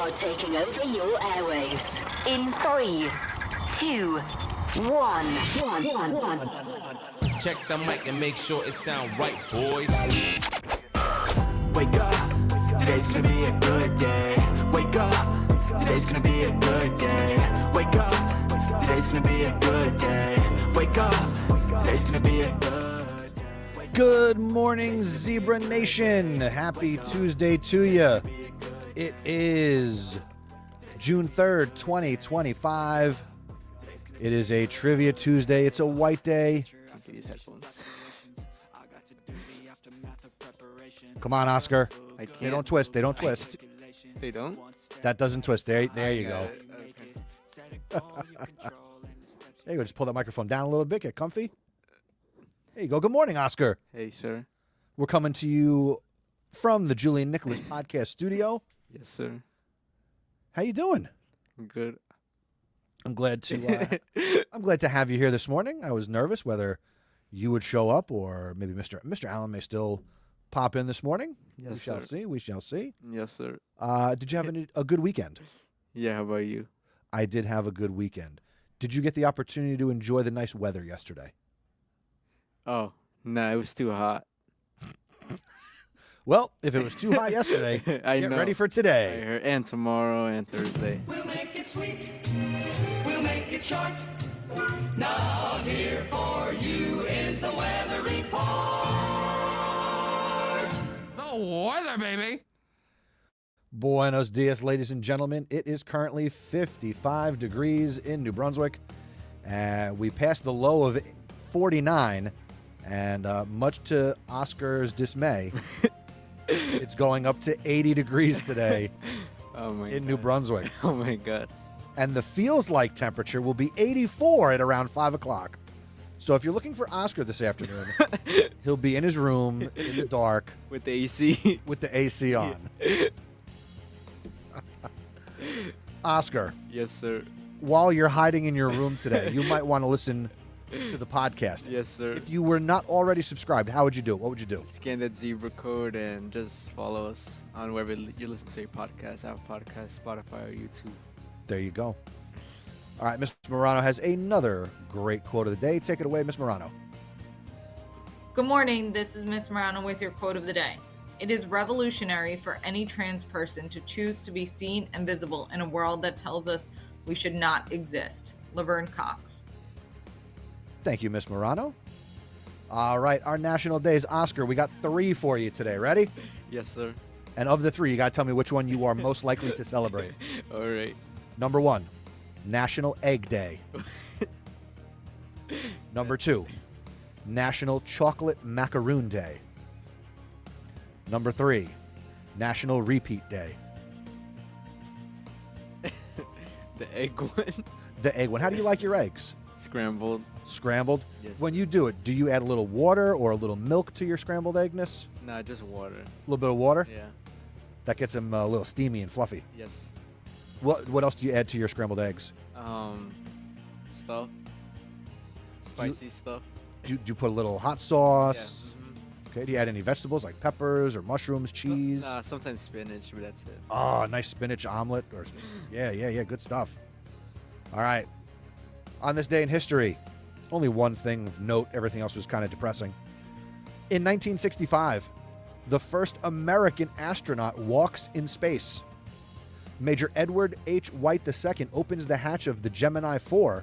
are taking over your airwaves. In 3, 2, 1. Check the mic and make sure it sound right, boys. Wake up, today's gonna be a good day. Wake up, today's gonna be a good day. Wake up, today's gonna be a good day. Wake up, today's gonna be a good day. Good morning, Zebra Nation. Happy Tuesday to you. It is June 3rd, 2025. It is a Trivia Tuesday. It's a white day. These headphones. Come on, Oscar. I can't. They don't twist. They don't twist. They don't? That doesn't twist. There you go. Okay. There you go. Just pull that microphone down a little bit. Get comfy. There you go. Good morning, Oscar. Hey, sir. We're coming to you from the Julian Nicholas Podcast Studio. Yes, sir. How you doing? I'm good. I'm glad to have you here this morning. I was nervous whether you would show up or maybe Mr. Allen may still pop in this morning. Yes, we shall sir. see. We shall see. Yes, sir. Did you have a good weekend? Yeah, how about you? I did have a good weekend. Did you get the opportunity to enjoy the nice weather yesterday? Oh, nah, it was too hot. Well, if it was too hot yesterday, I get know. ready for I today. heard, and tomorrow and Thursday. We'll make it sweet. We'll make it short. Now here for you is the weather report. The weather, baby. Buenos dias, ladies and gentlemen. It is currently 55 degrees in New Brunswick. We passed the low of 49, and much to Oscar's dismay, it's going up to 80 degrees today Oh my in God. New Brunswick. Oh my God. And the feels like temperature will be 84 at around 5 o'clock. So if you're looking for Oscar this afternoon, he'll be in his room in the dark With the AC. with the AC on. Oscar, Yes, sir. while you're hiding in your room today, you might want to listen to the podcast. Yes, sir. If you were not already subscribed, how would you do it? What would you do? Scan that zebra code and just follow us on wherever you listen to your podcast, Apple Podcasts, Spotify, or YouTube. There you go. All right, Miss Morano has another great quote of the day. Take it away, Miss Morano. Good morning, this is Miss Morano with your quote of the day. It is revolutionary for any trans person to choose to be seen and visible in a world that tells us we should not exist. Laverne Cox. Thank you, Miss Morano. All right, our national days. Oscar, we got 3 for you today. Ready? Yes, sir. And of the 3, you got to tell me which one you are most likely to celebrate. All right. Number 1, National Egg Day. Number 2, National Chocolate Macaroon Day. Number 3, National Repeat Day. The egg one. The egg one. How do you like your eggs? Scrambled. Scrambled? Yes. When you do it, do you add a little water or a little milk to your scrambled eggness? Nah, just water. A little bit of water? Yeah. That gets them a little steamy and fluffy. Yes. What else do you add to your scrambled eggs? Stuff. Spicy stuff. Do you put a little hot sauce? Yeah. Okay. Do you add any vegetables like peppers or mushrooms, cheese? Nah, sometimes spinach, but that's it. Oh, nice spinach omelet. Yeah, good stuff. All right. On this day in history, only one thing of note. Everything else was kind of depressing. In 1965, the first American astronaut walks in space. Major Edward H. White II opens the hatch of the Gemini 4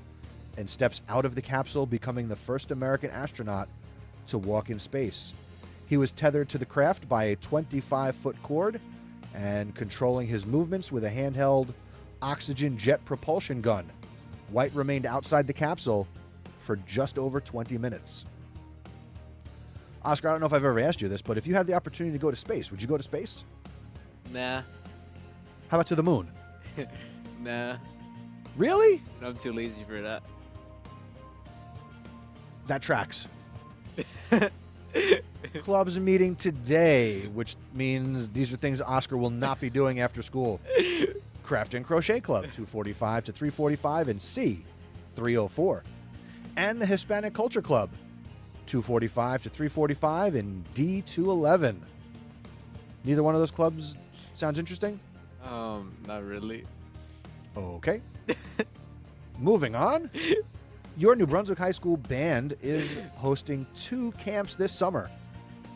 and steps out of the capsule, becoming the first American astronaut to walk in space. He was tethered to the craft by a 25-foot cord and controlling his movements with a handheld oxygen jet propulsion gun. White remained outside the capsule for just over 20 minutes. Oscar, I don't know if I've ever asked you this, but if you had the opportunity to go to space, would you go to space? Nah. How about to the moon? Nah. Really? I'm too lazy for that. That tracks. Clubs meeting today, which means these are things Oscar will not be doing after school. Craft and Crochet Club, 245 to 345 and C, 304. And the Hispanic Culture Club, 245 to 345 and D211. Neither one of those clubs sounds interesting? Not really. Okay. Moving on. Your New Brunswick High School band is hosting 2 camps this summer.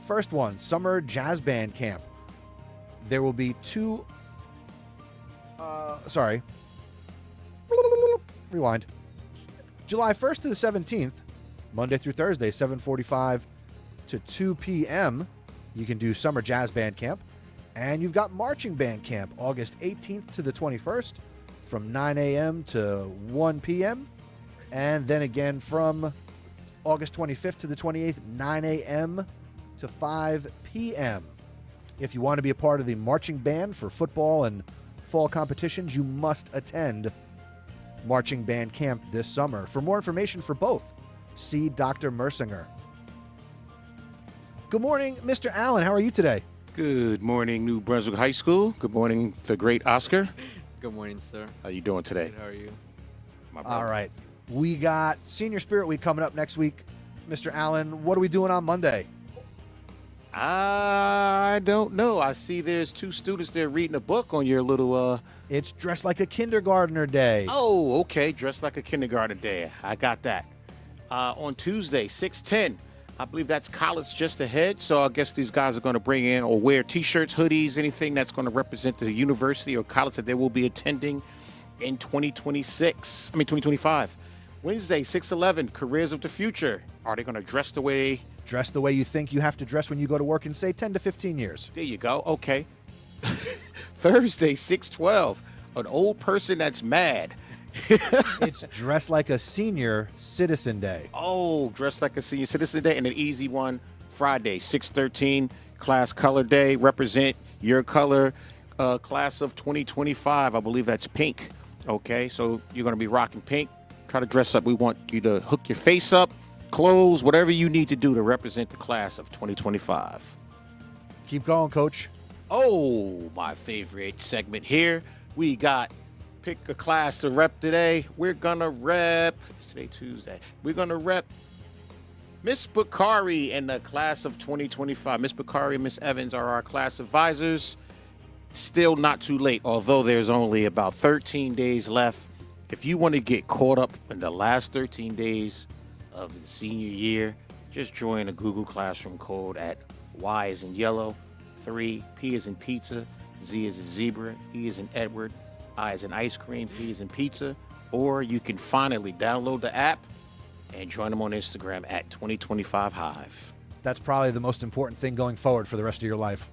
First one, Summer Jazz Band Camp. There will be 2... Rewind. July 1st to the 17th, Monday through Thursday, 7:45 to 2 p.m. You can do Summer Jazz Band Camp. And you've got Marching Band Camp, August 18th to the 21st, from 9 a.m. to 1 p.m. And then again from August 25th to the 28th, 9 a.m. to 5 p.m. If you want to be a part of the marching band for football and fall competitions, you must attend Marching Band Camp this summer. For more information for both, see Dr. Mersinger. Good morning, Mr. Allen. How are you today? Good morning, New Brunswick High School. Good morning, the great Oscar. Good morning, sir. How you doing today? Good, how are you? My brother? All right. We got Senior Spirit Week coming up next week. Mr. Allen, what are we doing on Monday? I don't know. I see there's 2 students there reading a book on your little... It's Dressed Like a Kindergartner Day. Oh, okay. Dressed like a kindergarten day. I got that. On Tuesday, 6/10, I believe that's college just ahead. So I guess these guys are going to bring in or wear T-shirts, hoodies, anything that's going to represent the university or college that they will be attending in 2025. Wednesday, 6/11, Careers of the Future. Are they going to dress the way... Dress the way you think you have to dress when you go to work in, say, 10 to 15 years. There you go. Okay. Thursday, 6/12, an old person that's mad. It's Dressed Like a Senior Citizen Day. Oh, dressed like a senior citizen day. And an easy one, Friday, 6/13, class color day. Represent your color, class of 2025. I believe that's pink. Okay, so you're going to be rocking pink. Try to dress up. We want you to hook your face up, clothes, whatever you need to do to represent the class of 2025. Keep going, Coach. Oh, my favorite segment here. We got pick a class to rep today. We're going to rep, it's today Tuesday. We're going to rep Miss Bakari and the class of 2025. Miss Bakari and Miss Evans are our class advisors. Still not too late, although there's only about 13 days left. If you want to get caught up in the last 13 days of the senior year, just join a Google Classroom code at Y as in yellow, 3, P as in pizza, Z as in zebra, E as in Edward, I as in ice cream, P as in pizza. Or you can finally download the app and join them on Instagram at 2025 Hive. That's probably the most important thing going forward for the rest of your life.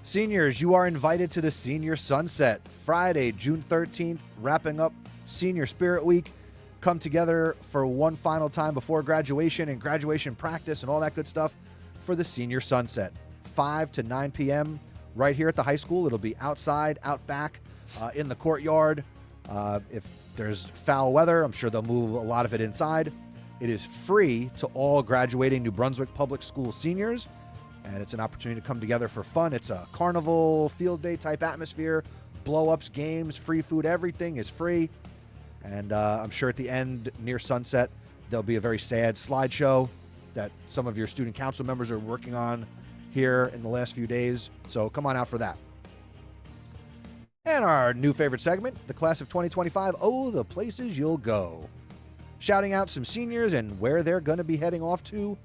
Seniors, you are invited to the Senior Sunset, Friday, June 13th, wrapping up Senior Spirit Week. Come together for one final time before graduation and graduation practice and all that good stuff for the Senior Sunset, 5 to 9 p.m. right here at the high school. It'll be outside, out back, in the courtyard. If there's foul weather, I'm sure they'll move a lot of it inside. It is free to all graduating New Brunswick Public School seniors, and it's an opportunity to come together for fun. It's a carnival, field day type atmosphere, blow-ups, games, free food, everything is free. And I'm sure at the end, near sunset, there'll be a very sad slideshow that some of your student council members are working on here in the last few days. So come on out for that. And our new favorite segment, the class of 2025, Oh, the Places You'll Go. Shouting out some seniors and where they're going to be heading off to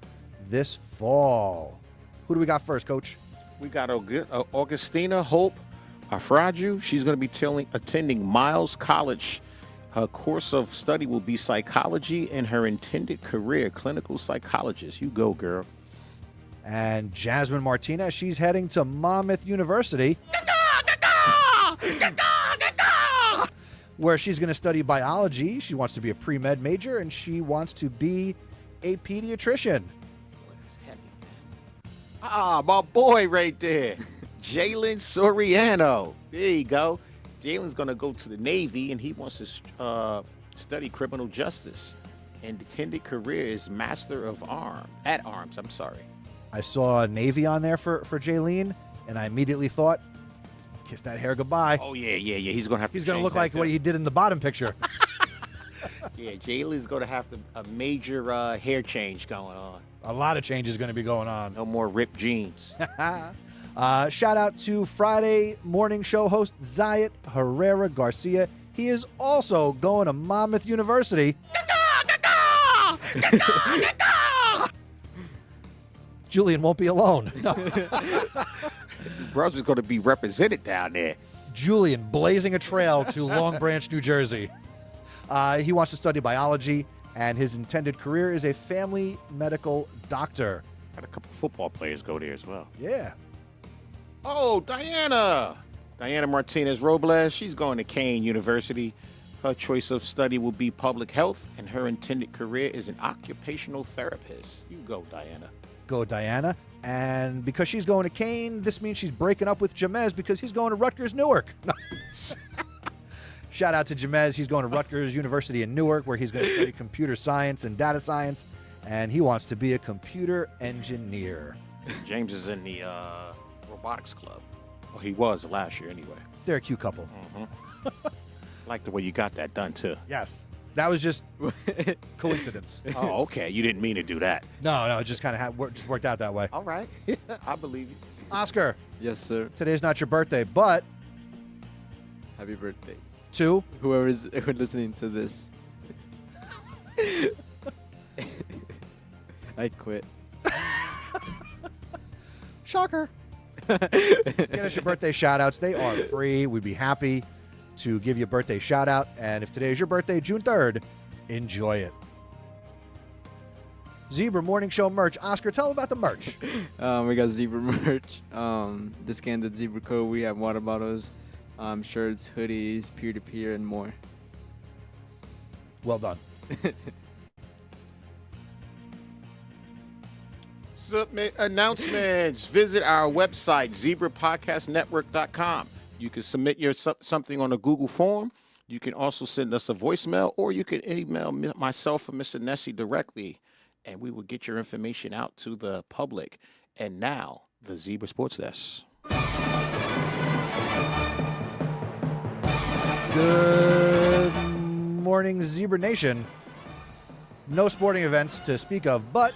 this fall. Who do we got first, Coach? We got Augustina Hope Afraju. She's going to be attending Miles College. Her course of study will be psychology and her intended career, clinical psychologist. You go, girl. And Jasmine Martinez, she's heading to Monmouth University, where she's going to study biology. She wants to be a pre-med major, and she wants to be a pediatrician. Ah, my boy right there, Jalen Soriano. There you go. Jalen's going to go to the Navy, and he wants to study criminal justice. And the intended career is Master of Arms. I'm sorry. I saw Navy on there for Jaleen, and I immediately thought, kiss that hair goodbye. Oh, yeah. He's going to have to He's going to change look that like what he did in the bottom picture. Yeah, Jalen's going to have a major hair change going on. A lot of changes going to be going on. No more ripped jeans. Shout out to Friday morning show host Zayat Herrera Garcia. He is also going to Monmouth University. Julian won't be alone. No. Brunswick's going to be represented down there. Julian blazing a trail to Long Branch, New Jersey. He wants to study biology, and his intended career is a family medical doctor. Got a couple football players go there as well. Yeah. Oh, Diana Martinez Robles. She's going to Kane University. Her choice of study will be public health, and her intended career is an occupational therapist. You go, Diana. Go, Diana. And because she's going to Kane, this means she's breaking up with Jamez because he's going to Rutgers Newark. Shout out to Jamez. He's going to Rutgers University in Newark, where he's going to study computer science and data science, and he wants to be a computer engineer. James is in the robotics club. Well, he was last year anyway. They're a cute couple. Mm-hmm. Like the way you got that done, too. Yes. That was just coincidence. Oh, okay. You didn't mean to do that. No, it just kind of just worked out that way. All right. I believe you. Oscar, Yes, sir. today's not your birthday, but Happy birthday. to Whoever's listening to this. I quit. Shocker. Get us your birthday shout-outs. They are free. We'd be happy to give you a birthday shout-out. And if today is your birthday, June 3rd, enjoy it. Zebra Morning Show merch. Oscar, tell them about the merch. We got Zebra merch. Discounted Zebra code. We have water bottles, shirts, hoodies, peer-to-peer, and more. Well done. Submit announcements. Visit our website, zebrapodcastnetwork.com. You can submit your something on a Google form. You can also send us a voicemail, or you can email myself or Mr. Nessie directly, and we will get your information out to the public. And now, the Zebra Sports Desk. Good morning, Zebra Nation. No sporting events to speak of, but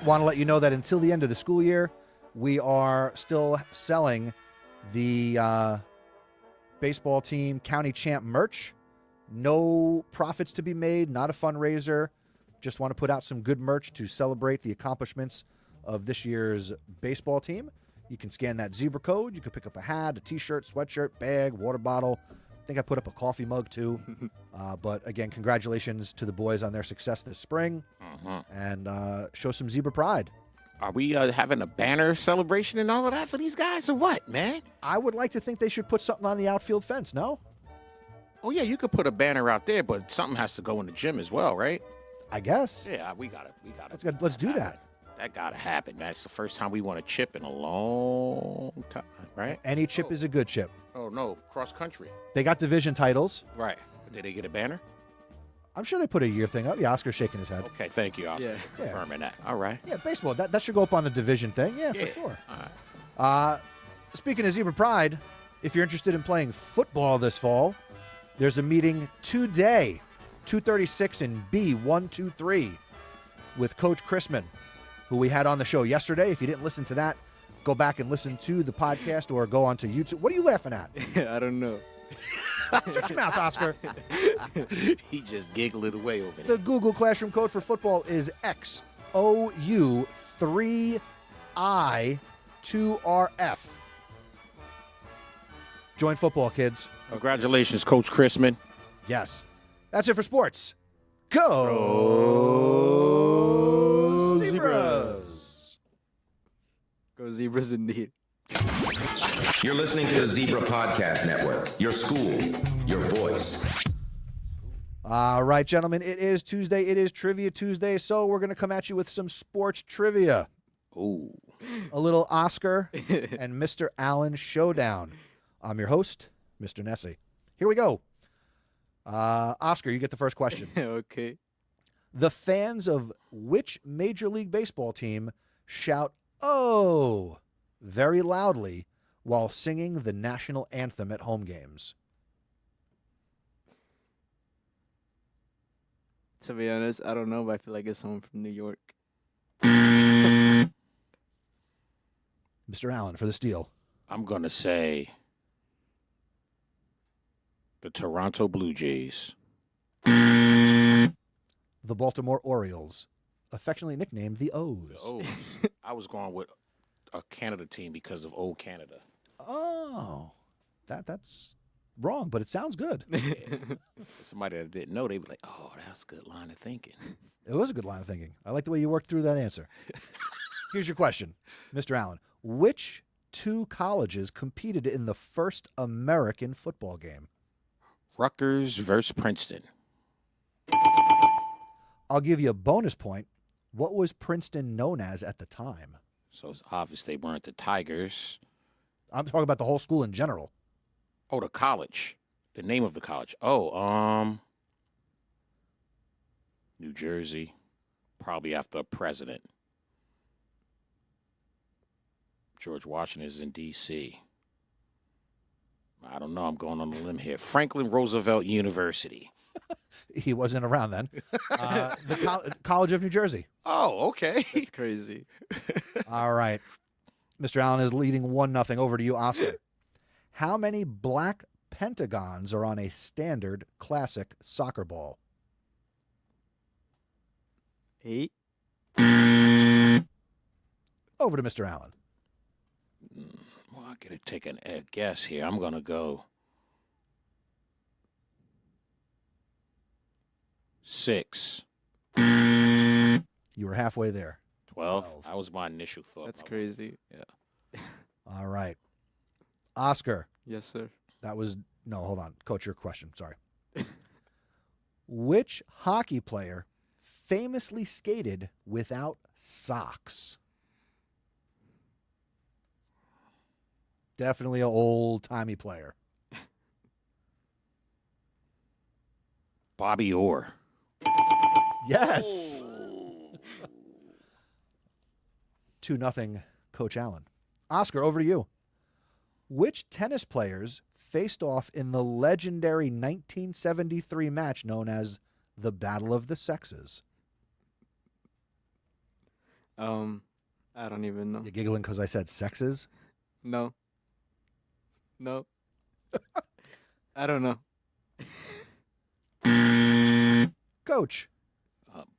want to let you know that until the end of the school year, we are still selling the baseball team county champ merch. No profits to be made, not a fundraiser. Just want to put out some good merch to celebrate the accomplishments of this year's baseball team. You can scan that Zebra code. You can pick up a hat, a t-shirt, sweatshirt, bag, water bottle. I think I put up a coffee mug too. But again, congratulations to the boys on their success this spring. And show some Zebra pride. Are we having a banner celebration and all of that for these guys or what, man? I would like to think they should put something on the outfield fence, no? Oh, yeah, you could put a banner out there, but something has to go in the gym as well, right? I guess. Yeah, we got it. Let's do that. That got to happen, man. It's the first time we won a chip in a long time, right? Any chip is a good chip. Oh, no, cross country. They got division titles. Right. Did they get a banner? I'm sure they put a year thing up. Yeah, Oscar's shaking his head. Okay, thank you, Oscar, for confirming that. All right. Yeah, baseball. That should go up on the division thing. Yeah, for sure. Speaking of Zebra Pride, if you're interested in playing football this fall, there's a meeting today, 236 in B123, with Coach Chrisman, who we had on the show yesterday. If you didn't listen to that, go back and listen to the podcast or go onto YouTube. What are you laughing at? I don't know. Shut your mouth, Oscar. He just giggled away over there. The Google Classroom code for football is XOU3I2RF. Join football, kids. Congratulations, Coach Chrisman. Yes. That's it for sports. Go Zebras! Go Zebras indeed. You're listening to the Zebra Podcast Network. Your school, your voice. All right, gentlemen, it is Tuesday. It is Trivia Tuesday, so we're going to come at you with some sports trivia. Ooh. A little Oscar and Mr. Allen showdown. I'm your host, Mr. Nessie. Here we go. Oscar, you get the first question. Okay. The fans of which Major League Baseball team shout, "Oh," very loudly while singing the national anthem at home games? To be honest, I don't know, but I feel like it's someone from New York. Mr. Allen for the steal. I'm going to say the Toronto Blue Jays. The Baltimore Orioles, affectionately nicknamed the O's. Oh, I was going with a Canada team because of old Canada. Oh, that's wrong, but it sounds good. Somebody that didn't know, they'd be like, oh, that's a good line of thinking. It was a good line of thinking. I like the way you worked through that answer. Here's your question, Mr. Allen. Which two colleges competed in the first American football game? Rutgers versus Princeton. I'll give you a bonus point. What was Princeton known as at the time? So it's obvious they weren't the Tigers. I'm talking about the whole school in general. Oh, the college. The name of the college. Oh, New Jersey. Probably after a president. George Washington is in D.C. I don't know. I'm going on a limb here. Franklin Roosevelt University. He wasn't around then. The College of New Jersey. Oh, okay. That's crazy. All right. Mr. Allen is leading 1-0. Over to you, Oscar. How many black pentagons are on a standard classic soccer ball? 8. Over to Mr. Allen. Well, I got to take a guess here. I'm going to go 6. You were halfway there. 12. That was my initial thought. That's crazy. Yeah. All right. Oscar. Yes, sir. That was no, hold on. Coach, your question. Sorry. Which hockey player famously skated without socks? Definitely an old-timey player. Bobby Orr. Yes. 2-0, Coach Allen. Oscar, over to you. Which tennis players faced off in the legendary 1973 match known as the Battle of the Sexes? I don't even know. You giggling because I said sexes? No. I don't know. Coach.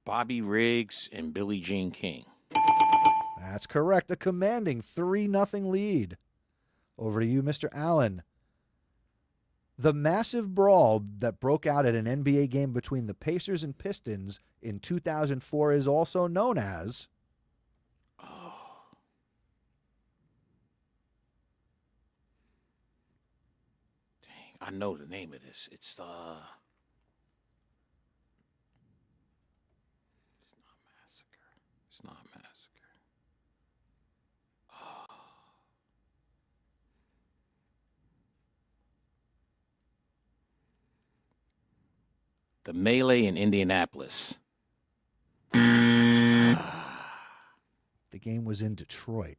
Bobby Riggs and Billie Jean King. That's correct. A commanding 3-0 lead. Over to you, Mr. Allen. The massive brawl that broke out at an NBA game between the Pacers and Pistons in 2004 is also known as... I know the name of this. It's not massacre. The melee in Indianapolis. The game was in Detroit.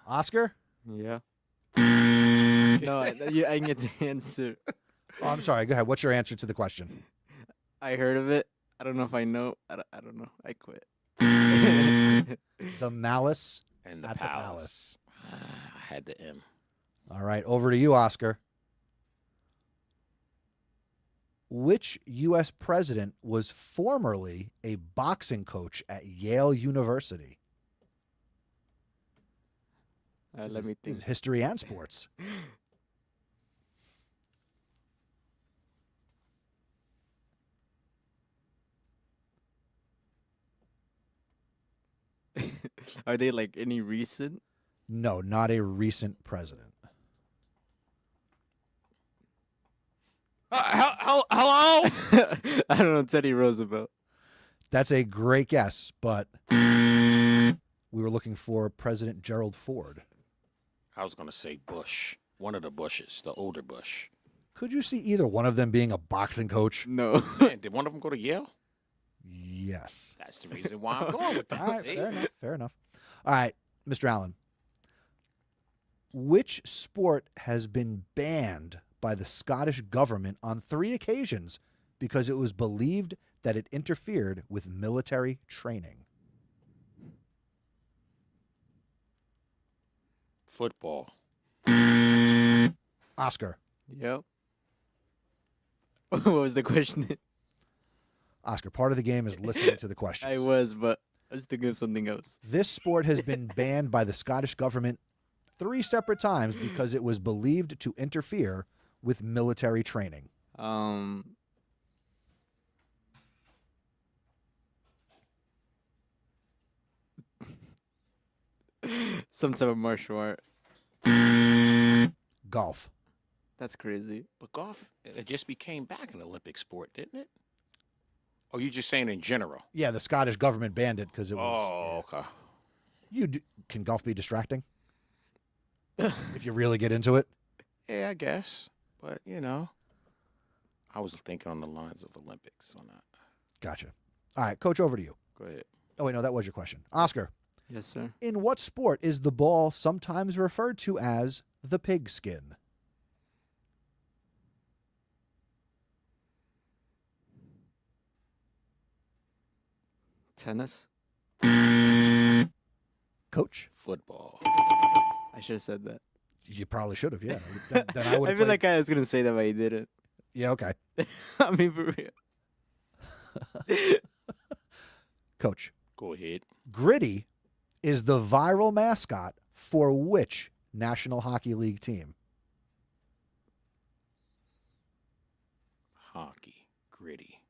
Oscar? Yeah. No, I didn't get to answer. Oh, I'm sorry. Go ahead. What's your answer to the question? I heard of it. I don't know if I know. I don't know. I quit. The Malice And the at Palace. I had the M. All right. Over to you, Oscar. Which U.S. president was formerly a boxing coach at Yale University? Let me This think. is history and sports. Are they like any recent? No, not a recent president. Hello? I don't know. Teddy Roosevelt. That's a great guess, but we were looking for President Gerald Ford. I was going to say Bush. One of the Bushes, the older Bush. Could you see either one of them being a boxing coach? No. Man, did one of them go to Yale? Yes. That's the reason why I'm going with that. All right, See? fair enough. Fair enough. All right, Mr. Allen. Which sport has been banned by the Scottish government on 3 occasions because it was believed that it interfered with military training? Football. Oscar. Yep. What was the question? Oscar, part of the game is listening to the questions. I was, but I was thinking of something else. This sport has been banned by the Scottish government 3 separate times because it was believed to interfere with military training. Some type of martial art. Golf. That's crazy. But golf, it just became back an Olympic sport, didn't it? Or you just saying in general? Yeah, the Scottish government banned it because it was. Oh, okay. Can golf be distracting? If you really get into it? Yeah, I guess. But, I was thinking on the lines of Olympics on that. Gotcha. All right, Coach, over to you. Go ahead. Oh, wait, no, that was your question. Oscar. Yes, sir. In what sport is the ball sometimes referred to as the pigskin? Tennis? Coach? Football. I should have said that. You probably should have, yeah. Then I would I feel like I was going to say that, but I didn't. Yeah, okay. I mean, for real. Coach. Go ahead. Gritty is the viral mascot for which National Hockey League team? Hockey. Gritty.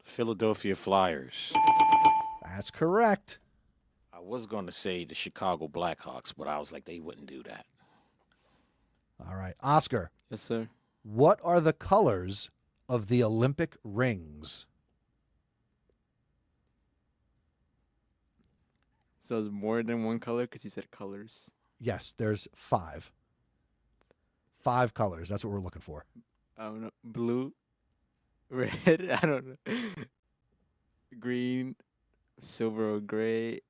Philadelphia Flyers. That's correct. I was going to say the Chicago Blackhawks, but I was like, they wouldn't do that. All right. Oscar. Yes, sir. What are the colors of the Olympic rings? So it's more than one color because you said colors. Yes, there's 5. 5 colors. That's what we're looking for. I don't know. Blue, red, I don't know. Green, silver or gray,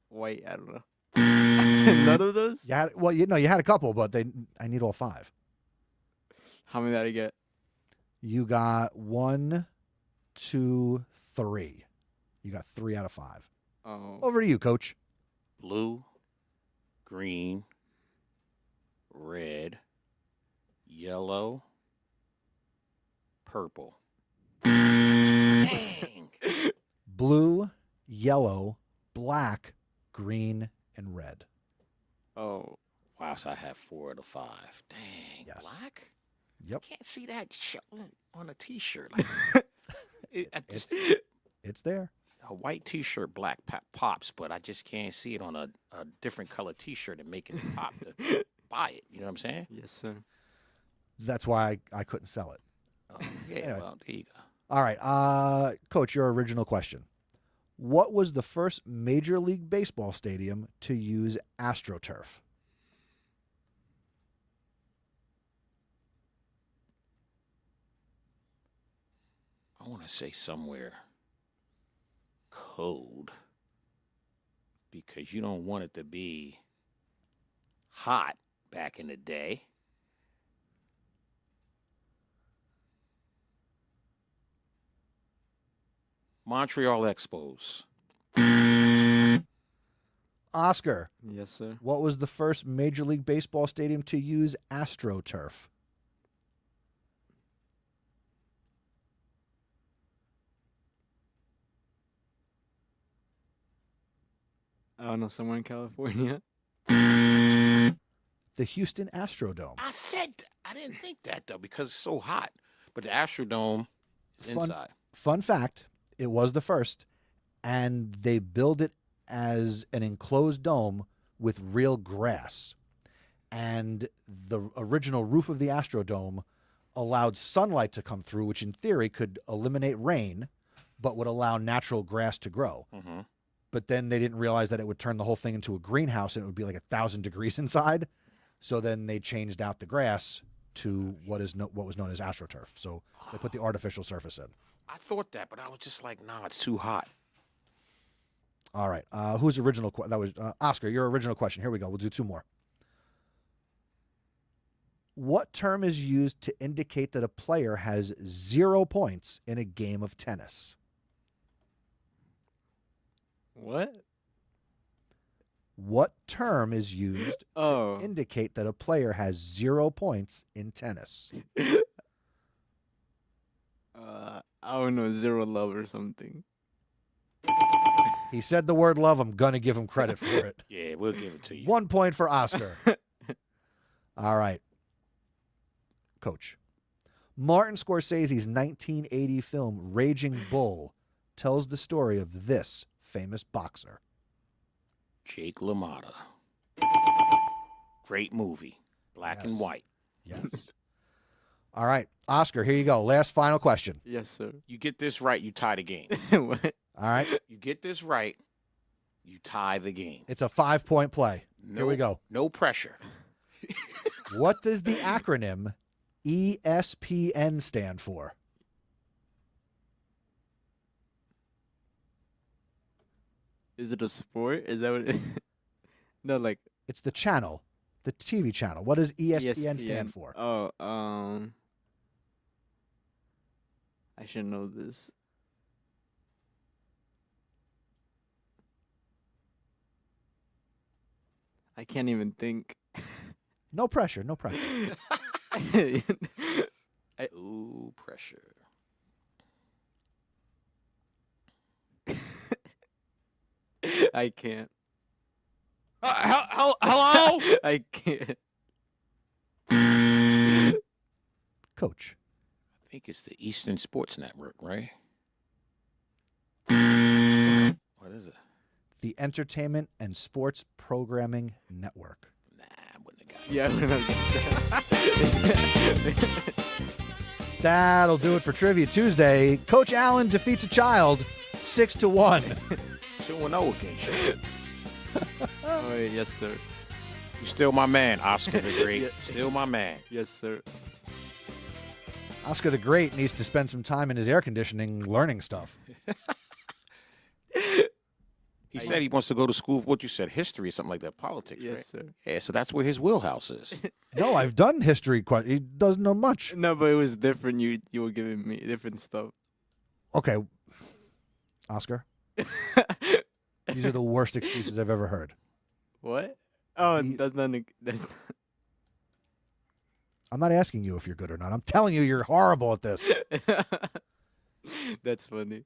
white, I don't know. None of those? Yeah, well, you had a couple, but I need all 5. How many did I get? You got 1, 2, 3. You got 3 out of 5. Oh. Over to you, Coach. Blue, green, red, yellow, purple. Dang. Blue, yellow, black, green, and red. Oh. Wow, so I have 4 out of 5. Dang. Yes. Black? Yep. Can't see that on a T-shirt. Like, It's there. a white T-shirt, black pops, but I just can't see it on a different color T-shirt and make it pop to buy it. You know what I'm saying? Yes, sir. That's why I couldn't sell it. Oh, yeah, Anyway. well, there you go. All right. Coach, your original question. What was the first Major League Baseball stadium to use AstroTurf? I want to say somewhere cold because you don't want it to be hot back in the day. Montreal Expos. Oscar, Yes, sir. what was the first Major League Baseball stadium to use AstroTurf? I don't know, somewhere in California. The Houston Astrodome. I didn't think that though because it's so hot. But the Astrodome is inside. Fun fact, it was the first, and they built it as an enclosed dome with real grass. And the original roof of the Astrodome allowed sunlight to come through, which in theory could eliminate rain, but would allow natural grass to grow. Mm-hmm. But then they didn't realize that it would turn the whole thing into a greenhouse and it would be like 1,000 degrees inside. So then they changed out the grass to what was known as AstroTurf. So they put the artificial surface in. I thought that, but I was just like, nah, it's too hot. All right. Whose original that was Oscar, your original question. Here we go. We'll do 2 more. What term is used to indicate that a player has 0 points in a game of tennis? What? What term is used Oh. to indicate that a player has 0 points in tennis? I don't know, zero love or something. He said the word love. I'm going to give him credit for it. Yeah, we'll give it to you. 1 point for Oscar. All right. Coach. Martin Scorsese's 1980 film Raging Bull tells the story of this famous boxer. Jake LaMotta. Great movie. Black and Yes. white. Yes. All right. Oscar, here you go. Last final question. Yes, sir. You get this right, you tie the game. What? All right. You get this right, you tie the game. It's a 5-point play. Here we go. No pressure. What does the acronym ESPN stand for? Is it a sport? Is that what it No, like It's the channel, the TV channel. What does ESPN stand for? Oh, I should know this. I can't even think. No pressure. No pressure. Ooh, pressure. I can't. Hello? I can't. Coach. I think it's the Eastern Sports Network, right? What is it? The Entertainment and Sports Programming Network. Nah, I wouldn't have got it. Yeah, That'll do it for Trivia Tuesday. Coach Allen defeats a child 6-1. 2-0 against you. Oh, yes, sir. You're still my man, Oscar the Great. Yeah. Still my man. Yes, sir. Oscar the Great needs to spend some time in his air conditioning learning stuff. He said he wants to go to school for what you said, history or something like that, politics, Yes, right? sir. Yeah, so that's where his wheelhouse is. No, I've done history. He doesn't know much. No, but it was different. You were giving me different stuff. Okay. Oscar, these are the worst excuses I've ever heard. What? Oh, The- that's not. That's not. I'm not asking you if you're good or not. I'm telling you you're horrible at this. That's funny.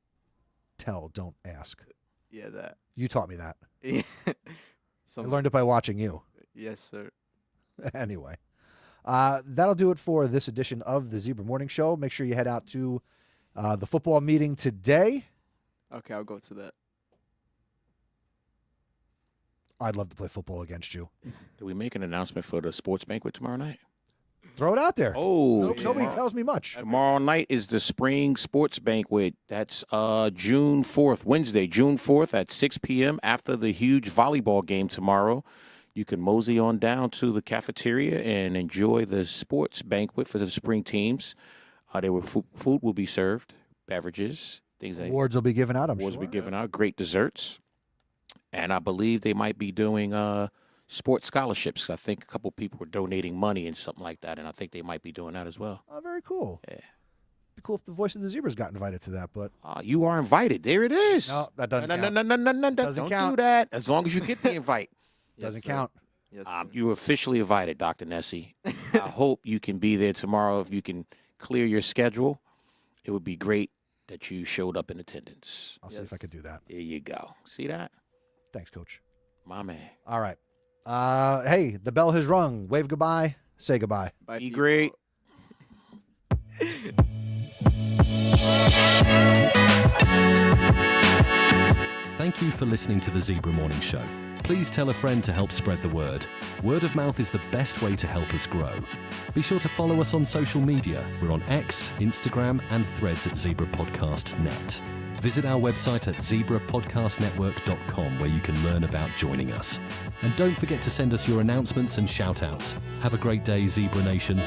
Tell, don't ask. Yeah, that. You taught me that. Yeah. I learned it by watching you. Yes, sir. Anyway, that'll do it for this edition of the Zebra Morning Show. Make sure you head out to the football meeting today. Okay, I'll go to that. I'd love to play football against you. Do we make an announcement for the sports banquet tomorrow night? Throw it out there. Oh, Nobody tomorrow- tells me much. Tomorrow night is the spring sports banquet. That's June 4th, Wednesday, June 4th at 6 p.m. after the huge volleyball game tomorrow. You can mosey on down to the cafeteria and enjoy the sports banquet for the spring teams. There will food will be served, beverages, things like Awards will be given out, I'm awards sure. will be given out, great desserts. And I believe they might be doing sports scholarships. I think a couple people were donating money and something like that, and I think they might be doing that as well. Oh, very cool. Yeah. Be cool if the Voice of the Zebras got invited to that, but You are invited. There it is. no, that doesn't No, count. no. Doesn't Don't count. do that. As long as you get the invite. Doesn't sir. count. Yes, sir. You're officially invited, Dr. Nessie. I hope you can be there tomorrow. If you can clear your schedule, it would be great that you showed up in attendance. I'll see if I could do that. There you go. See that? Thanks, Coach. My man. All right. Hey, the bell has rung. Wave goodbye. Say goodbye. Bye, Be people. great. Thank you for listening to the Zebra Morning Show. Please tell a friend to help spread the word. Word of mouth is the best way to help us grow. Be sure to follow us on social media. We're on X, Instagram, and Threads at Zebra Podcast Net. Visit our website at zebrapodcastnetwork.com where you can learn about joining us. And don't forget to send us your announcements and shout-outs. Have a great day, Zebra Nation.